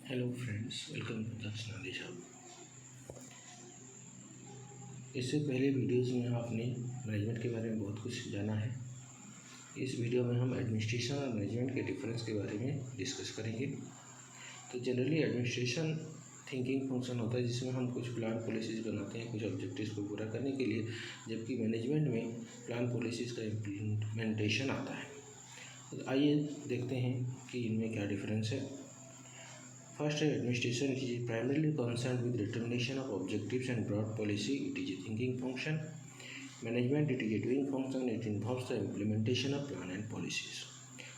Hello friends, welcome to दक्षिणा दिशा। इससे पहले वीडियोज़ में आपने मैनेजमेंट के बारे में बहुत कुछ जाना है। इस वीडियो में हम एडमिनिस्ट्रेशन और मैनेजमेंट के डिफरेंस के बारे में डिस्कस करेंगे। तो जनरली एडमिनिस्ट्रेशन थिंकिंग फंक्शन होता है जिसमें हम कुछ प्लान पॉलिसीज़ बनाते हैं कुछ ऑब्जेक्टिव्स को पूरा करने के लिए, जबकि मैनेजमेंट में प्लान पॉलिसीज़ का इम्प्लीमेंटेशन आता है। तो आइए देखते हैं कि इनमें क्या डिफरेंस है। First, administration is primarily concerned with determination of objectives and broad policy. It is a thinking function. Management, it is a doing function. It involves the implementation of plan and policies.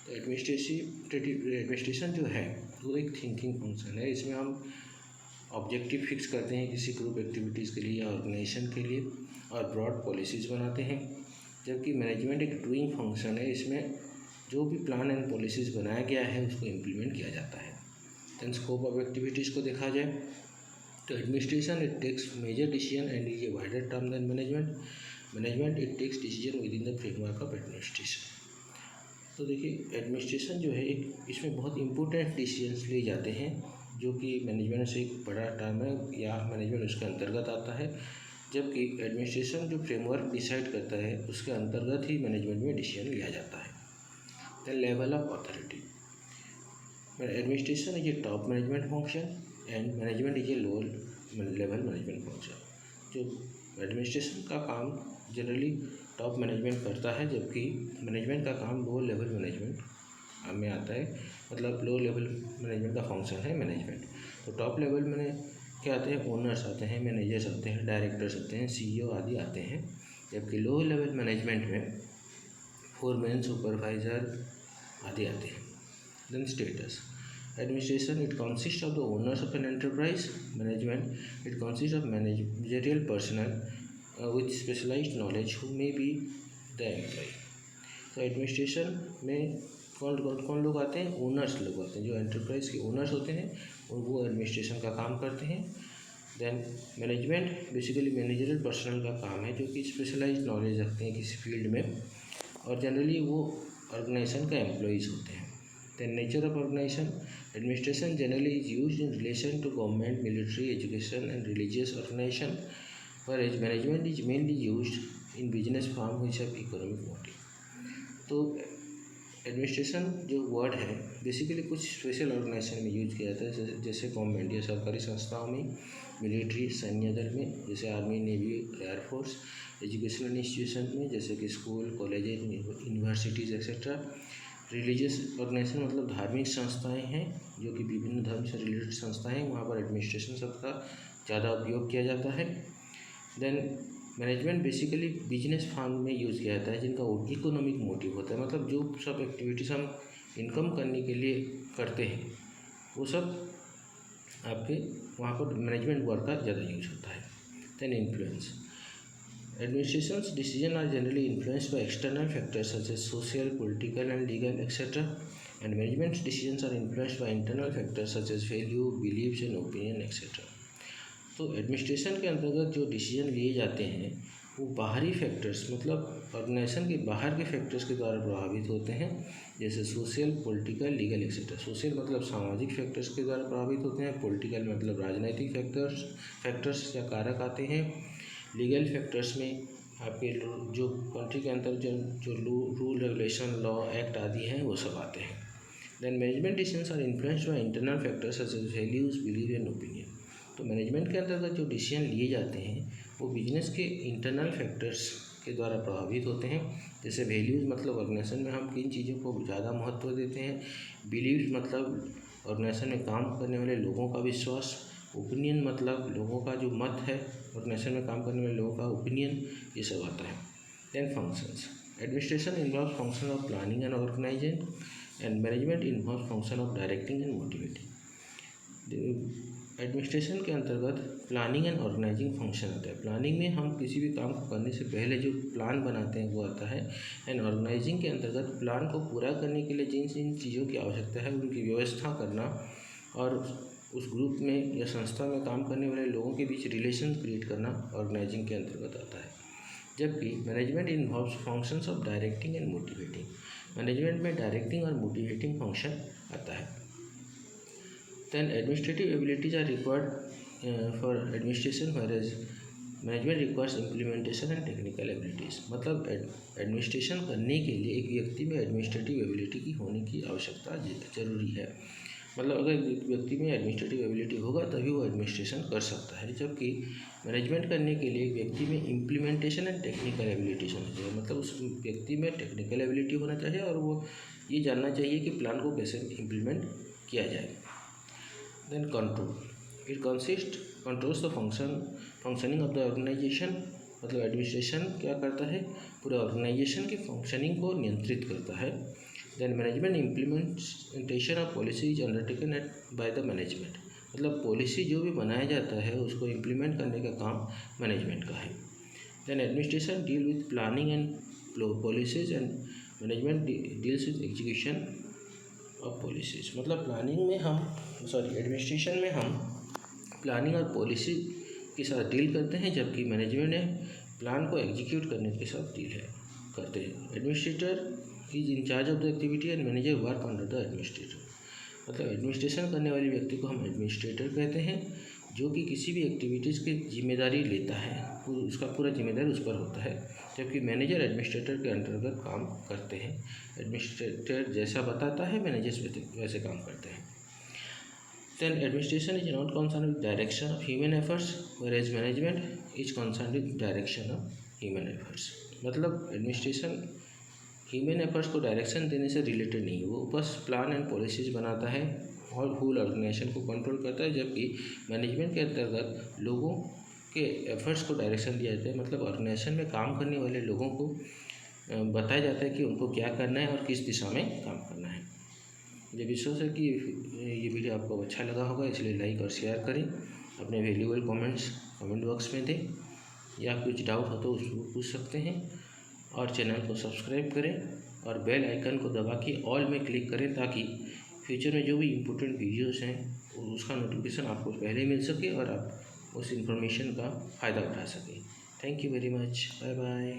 तो administration जो है वो एक thinking function है। इसमें हम objective fix करते हैं किसी ग्रुप एक्टिविटीज़ के लिए या ऑर्गेनाइजेशन के लिए और ब्रॉड पॉलिसीज़ बनाते हैं, जबकि मैनेजमेंट एक डूइंग फंक्शन है। इसमें जो भी प्लान एंड पॉलिसीज़ बनाया गया है उसको इम्प्लीमेंट किया जाता है। देन स्कोप ऑफ एक्टिविटीज़ को देखा जाए तो administration it takes major decision and is a wider term than management it takes decision within the framework of administration. तो देखिए, एडमिनिस्ट्रेशन जो है एक इसमें बहुत इंपॉर्टेंट डिसीजंस लिए जाते हैं जो कि मैनेजमेंट से एक बड़ा टर्म है या मैनेजमेंट उसके अंतर्गत आता है, जबकि एडमिनिस्ट्रेशन जो फ्रेमवर्क डिसाइड करता है उसके अंतर्गत ही मैनेजमेंट में डिसीजन लिया जाता है। Then level of authority, administration is a top management function and management is a low level management function. जो एडमिनिस्ट्रेशन का काम जनरली टॉप मैनेजमेंट करता है, जबकि मैनेजमेंट का काम लो लेवल मैनेजमेंट में आता है। मतलब लो लेवल मैनेजमेंट का फंक्शन है मैनेजमेंट। तो टॉप लेवल में क्या आते हैं, ओनर्स आते हैं, मैनेजर्स आते हैं, डायरेक्टर्स आते हैं, CEO आदि आते हैं, जबकि लो लेवल मैनेजमेंट में फोरमैन, सुपरवाइज़र आदि आते हैं। Then status. Administration, it consists of the owners of an enterprise. Management, it consists of managerial personnel with specialized knowledge who may be the employee. तो एडमिनिस्ट्रेशन में कौन लोग आते हैं, ओनर्स लोग आते हैं। जो एंटरप्राइज के ओनर्स होते हैं और वो एडमिनिस्ट्रेशन का काम करते हैं। Then management basically managerial personnel का काम है जो कि स्पेशलाइज्ड नॉलेज रखते हैं किसी फील्ड में, और जनरली वो ऑर्गेनाइजेशन का एम्प्लॉयज़ होते हैं। The nature of organization, administration generally is used in relation to government, military, education and religious organization, whereas management is mainly used in business firm which have economic motive. तो administration जो word है basically कुछ special organisation में use किया जाता है, जैसे government या सरकारी संस्थाओं में, मिलिट्री सैन्य दल में जैसे army, navy, air force, educational institution में जैसे कि school, colleges, universities et cetera. Religious organization मतलब धार्मिक संस्थाएं हैं जो कि विभिन्न धर्म से रिलेटेड संस्थाएं हैं, वहाँ पर एडमिनिस्ट्रेशन शब्द का ज़्यादा उपयोग किया जाता है। Then management basically business firm में यूज़ किया जाता है जिनका इकोनॉमिक मोटिव होता है। मतलब जो सब एक्टिविटीज़ हम इनकम करने के लिए करते हैं वो सब आपके वहाँ पर मैनेजमेंट वर्ड का ज़्यादा यूज होता है। Then influence, Administration's decisions are generally influenced by external factors such as social, political and legal etc. And management's decisions are influenced by internal factors such as value, beliefs and opinion etc. तो administration के अंतर्गत जो decision लिए जाते हैं वो बाहरी factors मतलब ऑर्गेनाइजेशन के बाहर के फैक्टर्स के द्वारा प्रभावित होते हैं, जैसे social, political, legal etcetera. Social मतलब सामाजिक फैक्टर्स के द्वारा प्रभावित होते हैं, पॉलिटिकल मतलब राजनीतिक फैक्टर्स या कारक आते हैं, लीगल फैक्टर्स में आपके जो कंट्री के अंदर जो रूल, रेगुलेशन, लॉ, एक्ट आदि हैं वो सब आते हैं। Then management decisions are influenced by internal factors such as values, believe and opinion. तो मैनेजमेंट के अंतर्गत जो डिसीजन लिए जाते हैं वो बिजनेस के इंटरनल फैक्टर्स के द्वारा प्रभावित होते हैं, जैसे वैल्यूज़ मतलब ऑर्गेनाइजेशन में हम किन चीज़ों को ज़्यादा महत्व देते हैं, बिलीव्स मतलब ऑर्गेनाइजेशन में काम करने वाले लोगों का विश्वास, ओपिनियन मतलब लोगों का जो मत है, ऑर्गेनाइजेशन में काम करने वाले लोगों का ओपिनियन, ये सब आता है। Then functions, administration involve function of planning and organizing and management involve function of directing and motivating. Administration के अंतर्गत प्लानिंग एंड ऑर्गेनाइजिंग फंक्शन आता है। प्लानिंग में हम किसी भी काम को करने से पहले जो प्लान बनाते हैं वो आता है, एंड ऑर्गेनाइजिंग के अंतर्गत प्लान को पूरा करने के लिए जिन जिन चीज़ों की आवश्यकता है उनकी व्यवस्था करना और उस ग्रुप में या संस्था में काम करने वाले लोगों के बीच रिलेशन क्रिएट करना ऑर्गेनाइजिंग के अंतर्गत आता है। जबकि management involves functions of directing and motivating. Management में डायरेक्टिंग और मोटिवेटिंग फंक्शन आता है। Then administrative abilities are required for administration, whereas management requires implementation and technical abilities. मतलब एडमिनिस्ट्रेशन करने के लिए एक व्यक्ति में एडमिनिस्ट्रेटिव एबिलिटी की होने की आवश्यकता जरूरी है। मतलब अगर व्यक्ति में एडमिनिस्ट्रेटिव एबिलिटी होगा तभी वो एडमिनिस्ट्रेशन कर सकता है, जबकि मैनेजमेंट करने के लिए व्यक्ति में इम्प्लीमेंटेशन एंड टेक्निकल एबिलिटीज़ होनी चाहिए। मतलब उस व्यक्ति में टेक्निकल एबिलिटी होना चाहिए और वो ये जानना चाहिए कि प्लान को कैसे इम्प्लीमेंट किया जाए। Then control, it controls the functioning of the organization. मतलब एडमिनिस्ट्रेशन क्या करता है, पूरे ऑर्गेनाइजेशन की फंक्शनिंग को नियंत्रित करता है। Then management implementation of policy is undertaken by the management. मतलब पॉलिसी जो भी बनाया जाता है उसको इम्प्लीमेंट करने का काम मैनेजमेंट का है। Then administration deal with planning and policies and management deals with execution of policies. मतलब एडमिनिस्ट्रेशन में हम प्लानिंग और पॉलिसी के साथ डील करते हैं, जबकि मैनेजमेंट ने प्लान को एग्जीक्यूट करने के साथ करते हैं। Administrator is in charge of the activity and manager work under the administrator. मतलब एडमिनिस्ट्रेशन करने वाले व्यक्ति को हम एडमिनिस्ट्रेटर कहते हैं, जो कि किसी भी एक्टिविटीज़ की जिम्मेदारी लेता है, उसका पूरा जिम्मेदारी उस पर होता है, जबकि मैनेजर एडमिनिस्ट्रेटर के अंतर्गत काम करते हैं। एडमिनिस्ट्रेटर जैसा बताता है, मैनेजर वैसे काम करते हैं। Then administration is not concerned with direction of human efforts, whereas management is concerned with direction of human efforts। मतलब एडमिनिस्ट्रेशन ह्यूमन एफर्ट्स को डायरेक्शन देने से रिलेटेड नहीं है, वो बस प्लान एंड पॉलिसीज बनाता है और होल ऑर्गेनाइजेशन को कंट्रोल करता है, जबकि मैनेजमेंट के अंतर्गत लोगों के एफर्ट्स को डायरेक्शन दिया जाता है। मतलब ऑर्गेनाइजेशन में काम करने वाले लोगों को बताया जाता है कि उनको क्या करना है और किस दिशा में काम करना है। मुझे विश्वास है कि ये वीडियो आपको अच्छा लगा होगा, इसलिए लाइक और शेयर करें। अपने वैल्यूएबल कमेंट्स कमेंट बॉक्स में दें, या कुछ डाउट हो तो उसको पूछ सकते हैं। और चैनल को सब्सक्राइब करें और बेल आइकन को दबा के ऑल में क्लिक करें, ताकि फ्यूचर में जो भी इम्पोर्टेंट वीडियोस हैं उसका नोटिफिकेशन आपको पहले मिल सके और आप उस इन्फॉर्मेशन का फ़ायदा उठा सकें। Thank you very much, bye bye.